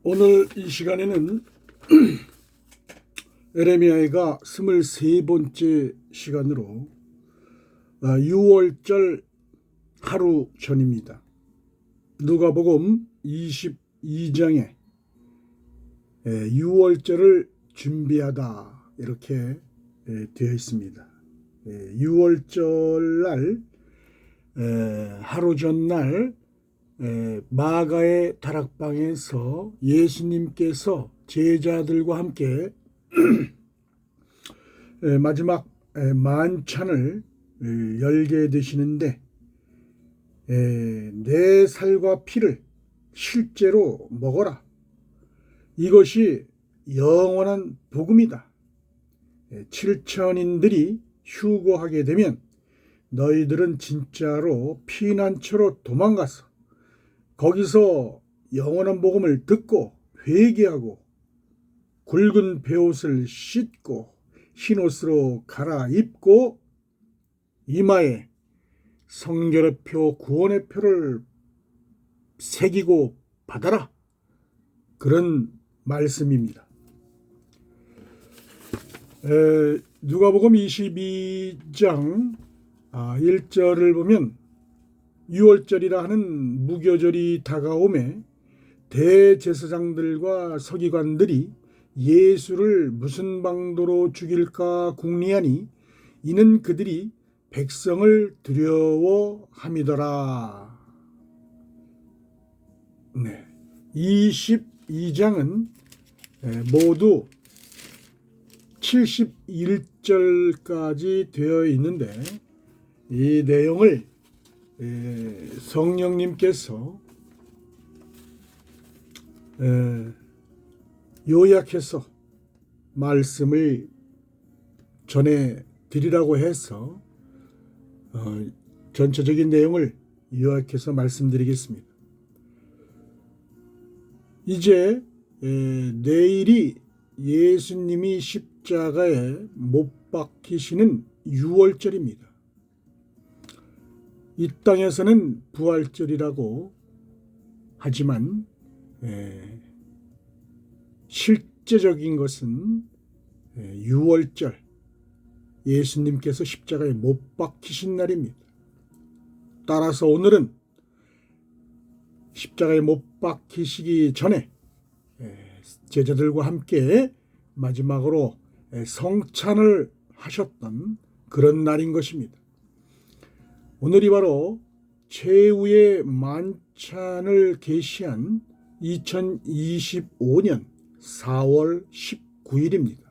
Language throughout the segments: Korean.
오늘 이 시간에는 에레미야가 23번째 시간으로 6월절 하루 전입니다. 누가복음 22장에 6월절을 준비하다 이렇게 되어 있습니다. 6월절 날 하루 전날 마가의 다락방에서 예수님께서 제자들과 함께 마지막 만찬을 열게 되시는데 내 살과 피를 실제로 먹어라. 이것이 영원한 복음이다. 7천인들이 휴거하게 되면 너희들은 진짜로 피난처로 도망가서 거기서 영원한 복음을 듣고 회개하고 굵은 베옷을 씻고 흰옷으로 갈아입고 이마에 성결의 표 구원의 표를 새기고 받아라. 그런 말씀입니다. 누가복음 22장 1절을 보면 6월절이라 하는 무교절이 다가오매 대제사장들과 서기관들이 예수를 무슨 방도로 죽일까 궁리하니 이는 그들이 백성을 두려워함이더라. 22장은 모두 71절까지 되어 있는데 이 내용을 성령님께서 요약해서 말씀을 전해 드리라고 해서 전체적인 내용을 요약해서 말씀드리겠습니다. 이제 내일이 예수님이 십자가에 못 박히시는 6월절입니다. 이 땅에서는 부활절이라고 하지만 실제적인 것은 6월절, 예수님께서 십자가에 못 박히신 날입니다. 따라서 오늘은 십자가에 못 박히시기 전에 제자들과 함께 마지막으로 성찬을 하셨던 그런 날인 것입니다. 오늘이 바로 최후의 만찬을 계시한 2025년 4월 19일입니다.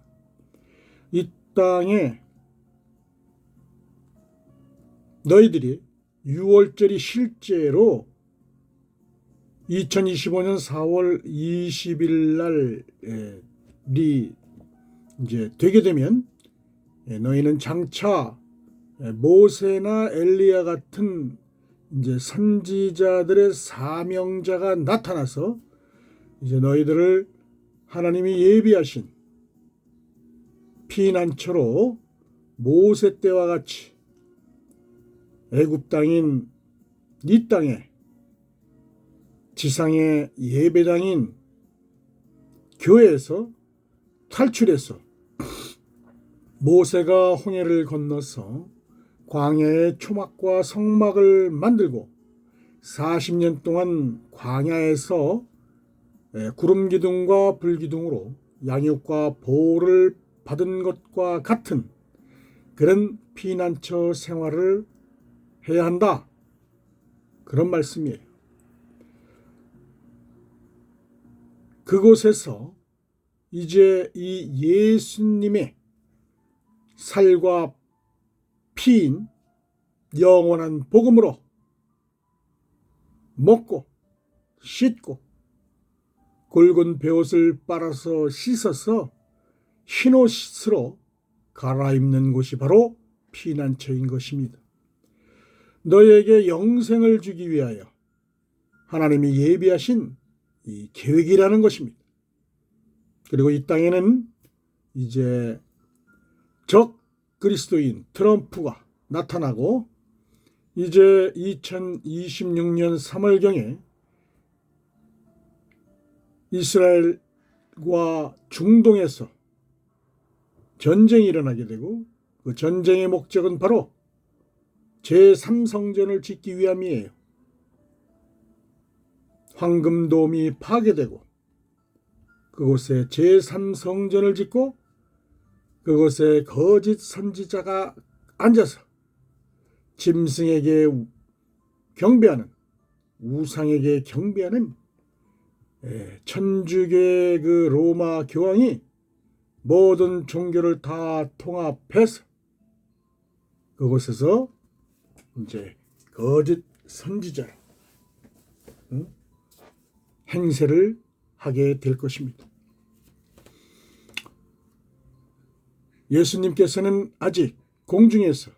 이 땅에 너희들이 6월절이 실제로 2025년 4월 20일 날이 이제 되게 되면 너희는 장차 모세나 엘리야 같은 이제 선지자들의 사명자가 나타나서 이제 너희들을 하나님이 예비하신 피난처로 모세 때와 같이 애굽 땅인 이 땅에 지상의 예배당인 교회에서 탈출해서 모세가 홍해를 건너서 광야에 초막과 성막을 만들고 40년 동안 광야에서 구름기둥과 불기둥으로 양육과 보호를 받은 것과 같은 그런 피난처 생활을 해야 한다. 그런 말씀이에요. 그곳에서 이제 이 예수님의 살과 피인 영원한 복음으로 먹고 씻고 굵은 베옷을 빨아서 씻어서 흰옷으로 갈아입는 곳이 바로 피난처인 것입니다. 너희에게 영생을 주기 위하여 하나님이 예비하신 이 계획이라는 것입니다. 그리고 이 땅에는 이제 적 그리스도인 트럼프가 나타나고 이제 2026년 3월경에 이스라엘과 중동에서 전쟁이 일어나게 되고 그 전쟁의 목적은 바로 제3성전을 짓기 위함이에요. 황금돔이 파괴되고 그곳에 제3성전을 짓고 그곳에 거짓 선지자가 앉아서 짐승에게 경배하는, 우상에게 경배하는 천주교의 그 로마 교황이 모든 종교를 다 통합해서 그곳에서 이제 거짓 선지자로 행세를 하게 될 것입니다. 예수님께서는 아직 공중에서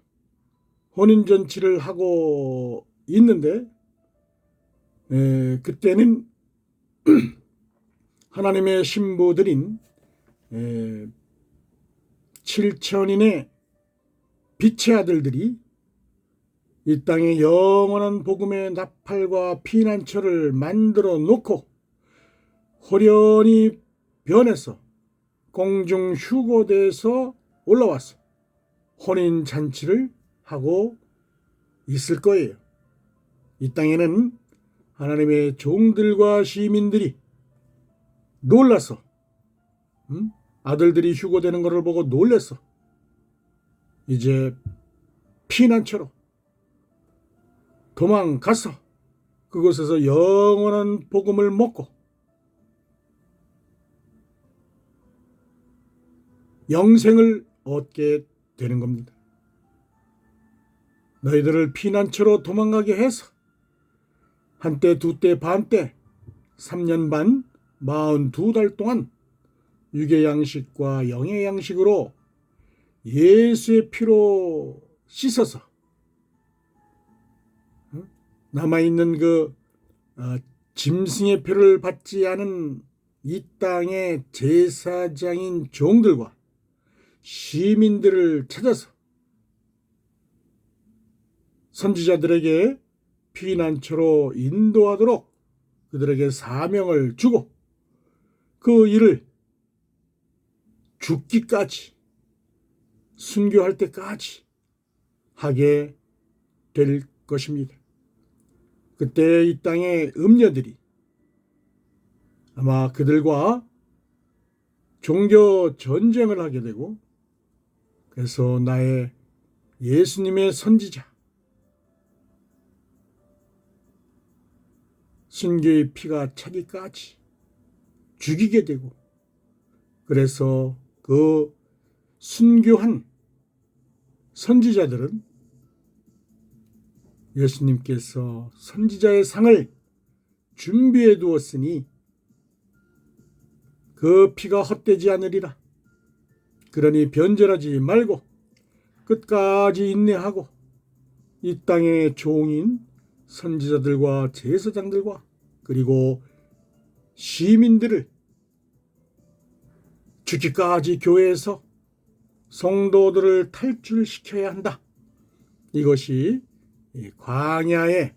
혼인잔치를 하고 있는데 그때는 하나님의 신부들인 7천인의 빛의 아들들이 이 땅에 영원한 복음의 나팔과 피난처를 만들어 놓고 호련히 변해서 공중 휴거대에서 올라와서 혼인잔치를 하고 있을 거예요. 이 땅에는 하나님의 종들과 시민들이 놀라서 아들들이 휴거되는 것을 보고 놀라서 이제 피난처로 도망가서 그곳에서 영원한 복음을 먹고 영생을 얻게 되는 겁니다. 너희들을 피난처로 도망가게 해서 한때, 두때, 반때, 3년 반, 42달 동안 육의 양식과 영의 양식으로 예수의 피로 씻어서 남아있는 그 짐승의 표를 받지 않은 이 땅의 제사장인 종들과 시민들을 찾아서 선지자들에게 피난처로 인도하도록 그들에게 사명을 주고 그 일을 죽기까지 순교할 때까지 하게 될 것입니다. 그때 이 땅의 음녀들이 아마 그들과 종교 전쟁을 하게 되고 그래서 나의 예수님의 선지자 순교의 피가 차기까지 죽이게 되고 그래서 그 순교한 선지자들은 예수님께서 선지자의 상을 준비해 두었으니 그 피가 헛되지 않으리라. 그러니 변절하지 말고 끝까지 인내하고 이 땅의 종인 선지자들과 제사장들과 그리고 시민들을 죽기까지 교회에서 성도들을 탈출시켜야 한다. 이것이 광야의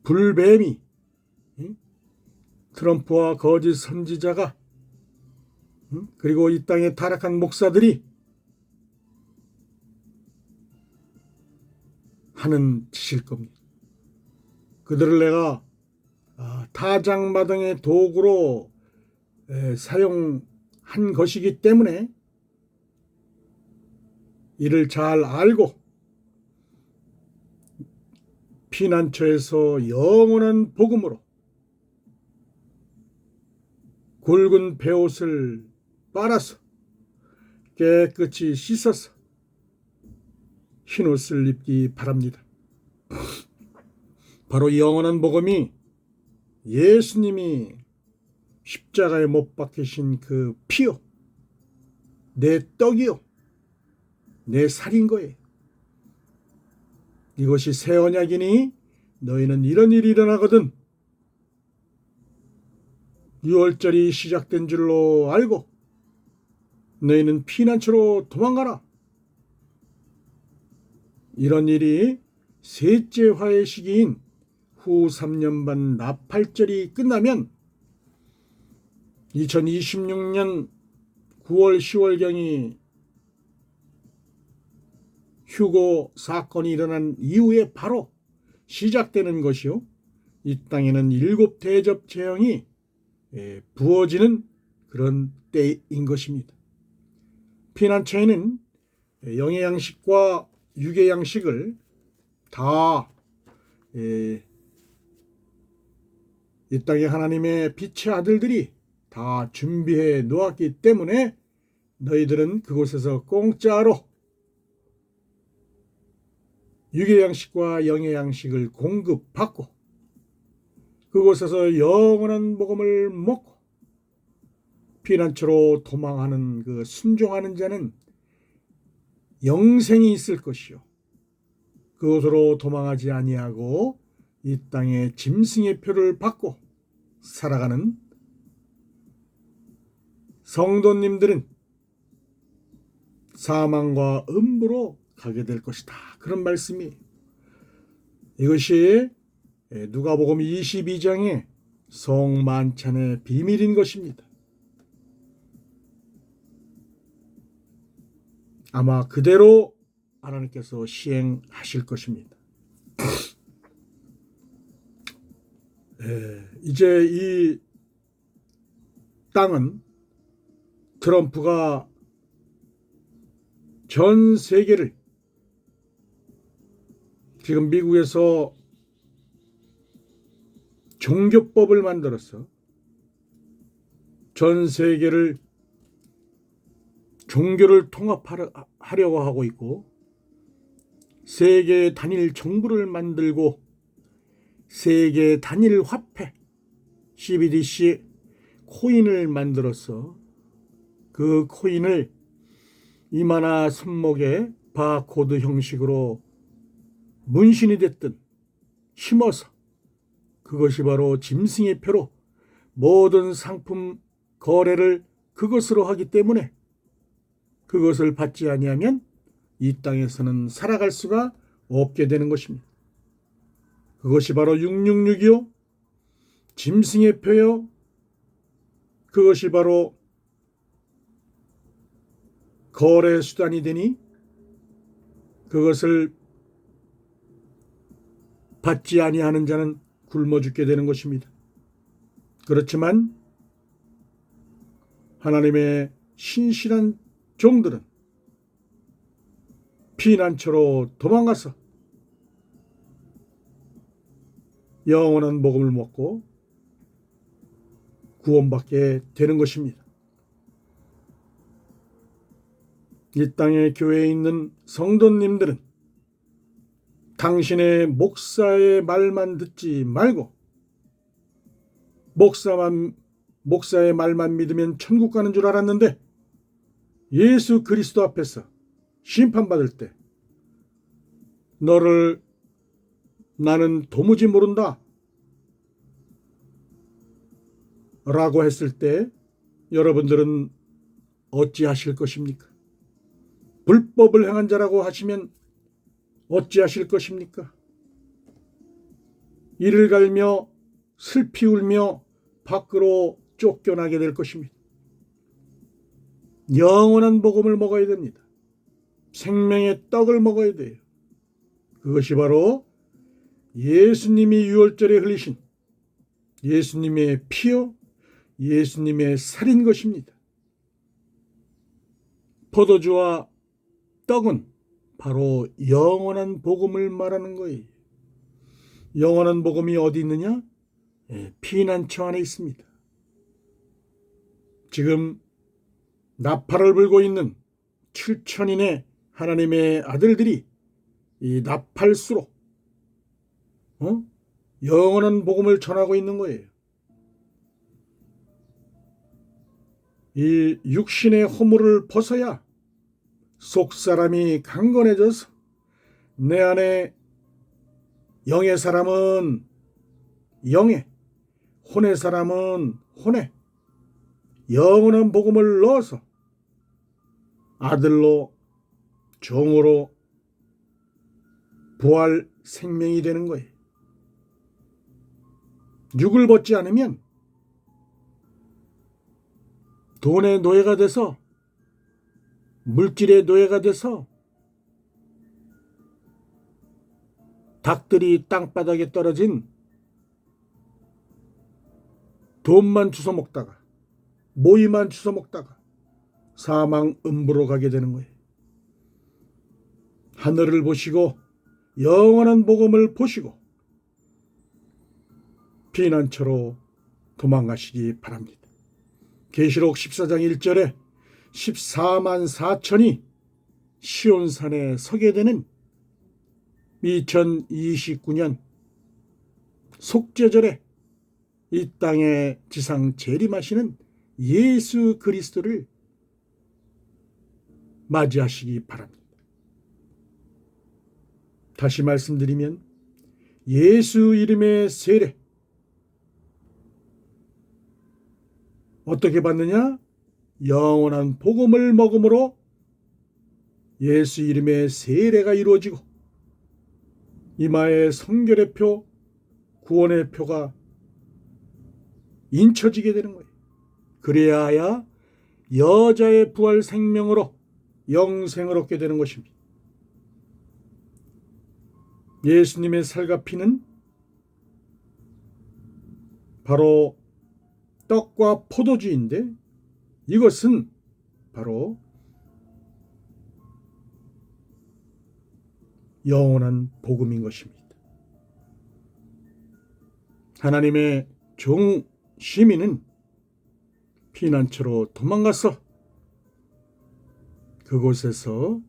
불뱀이 트럼프와 거짓 선지자가 그리고 이 땅의 타락한 목사들이 하는 짓일 겁니다. 그들을 내가 타작마당의 도구로 사용한 것이기 때문에 이를 잘 알고 피난처에서 영원한 복음으로 굵은 베옷을 빨아서 깨끗이 씻어서 흰옷을 입기 바랍니다. 바로 영원한 복음이 예수님이 십자가에 못 박히신 그 피요, 내 떡이요, 내 살인 거예요. 이것이 새 언약이니 너희는 이런 일이 일어나거든 6월절이 시작된 줄로 알고 너희는 피난처로 도망가라. 이런 일이 셋째 화의 시기인 후 3년 반 나팔절이 끝나면 2026년 9월 10월경이 휴고 사건이 일어난 이후에 바로 시작되는 것이요. 이 땅에는 7 대접 재앙이 부어지는 그런 때인 것입니다. 피난처에는 영의 양식과 육의 양식을 다 이 땅의 하나님의 빛의 아들들이 다 준비해 놓았기 때문에 너희들은 그곳에서 공짜로 육의 양식과 영의 양식을 공급받고 그곳에서 영원한 복음을 먹고 피난처로 도망하는 그 순종하는 자는 영생이 있을 것이요. 그곳으로 도망하지 아니하고 이 땅에 짐승의 표를 받고 살아가는 성도님들은 사망과 음부로 가게 될 것이다. 그런 말씀이 이것이 누가복음 22장의 성만찬의 비밀인 것입니다. 아마 그대로 하나님께서 시행하실 것입니다. 이제 이 땅은 트럼프가 전 세계를 지금 미국에서 종교법을 만들어서 전 세계를 종교를 통합하려고 하고 있고 세계 단일 정부를 만들고 세계 단일 화폐 CBDC 코인을 만들어서 그 코인을 이마나 손목에 바코드 형식으로 문신이 됐든 심어서 그것이 바로 짐승의 표로 모든 상품 거래를 그것으로 하기 때문에 그것을 받지 아니하면 이 땅에서는 살아갈 수가 없게 되는 것입니다. 그것이 바로 666이요 짐승의 표요 그것이 바로 거래 수단이 되니 그것을 받지 아니하는 자는 굶어 죽게 되는 것입니다. 그렇지만 하나님의 신실한 종들은 피난처로 도망가서 영원한 복음을 먹고 구원받게 되는 것입니다. 이 땅의 교회에 있는 성도님들은 당신의 목사의 말만 듣지 말고 목사의 말만 믿으면 천국 가는 줄 알았는데 예수 그리스도 앞에서 심판받을 때 너를 나는 도무지 모른다 라고 했을 때 여러분들은 어찌하실 것입니까? 불법을 행한 자라고 하시면 어찌하실 것입니까? 이를 갈며 슬피 울며 밖으로 쫓겨나게 될 것입니다. 영원한 복음을 먹어야 됩니다. 생명의 떡을 먹어야 돼요. 그것이 바로 예수님이 유월절에 흘리신 예수님의 피요 예수님의 살인 것입니다. 포도주와 떡은 바로 영원한 복음을 말하는 거예요. 영원한 복음이 어디 있느냐? 피난처 안에 있습니다. 지금 나팔을 불고 있는 7천인의 하나님의 아들들이 이 나팔수로 영원한 복음을 전하고 있는 거예요. 이 육신의 허물을 벗어야 속사람이 강건해져서 내 안에 영의 사람은 영에 혼의 사람은 혼에 영원한 복음을 넣어서 아들로 종으로 부활 생명이 되는 거예요. 육을 벗지 않으면 돈의 노예가 돼서, 물질의 노예가 돼서 닭들이 땅바닥에 떨어진 돈만 주워 먹다가, 모이만 주워 먹다가 사망 음부로 가게 되는 거예요. 하늘을 보시고 영원한 복음을 보시고 피난처로 도망가시기 바랍니다. 계시록 14장 1절에 14만 4천이 시온산에 서게 되는 2029년 속죄절에 이 땅에 지상 재림하시는 예수 그리스도를 맞이하시기 바랍니다. 다시 말씀드리면 예수 이름의 세례 어떻게 받느냐? 영원한 복음을 먹음으로 예수 이름의 세례가 이루어지고 이마에 성결의 표, 구원의 표가 인쳐지게 되는 거예요. 그래야 여자의 부활 생명으로 영생을 얻게 되는 것입니다. 예수님의 살과 피는 바로 떡과 포도주인데 이것은 바로 영원한 복음인 것입니다. 하나님의 종 시민은 피난처로 도망가서 그곳에서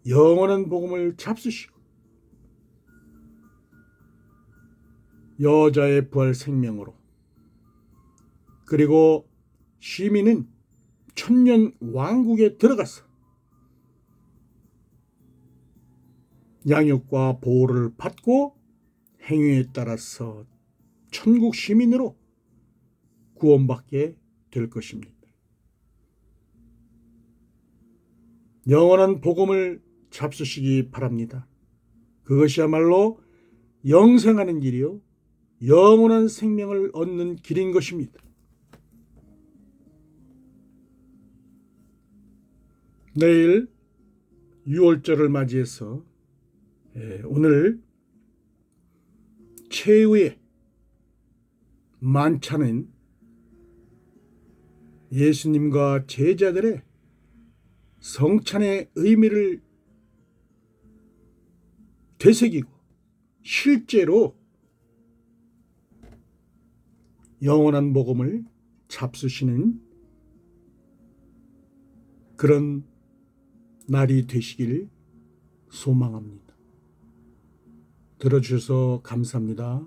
영원한 복음을 잡수시고 여자의 부활 생명으로, 그리고 시민은 천년 왕국에 들어가서 양육과 보호를 받고 행위에 따라서 천국 시민으로 구원받게 될 것입니다. 영원한 복음을 잡수시기 바랍니다. 그것이야말로 영생하는 길이요 영원한 생명을 얻는 길인 것입니다. 내일 6월절을 맞이해서 오늘 최후의 만찬은 예수님과 제자들의 성찬의 의미를 되새기고 실제로 영원한 복음을 잡수시는 그런 날이 되시길 소망합니다. 들어주셔서 감사합니다.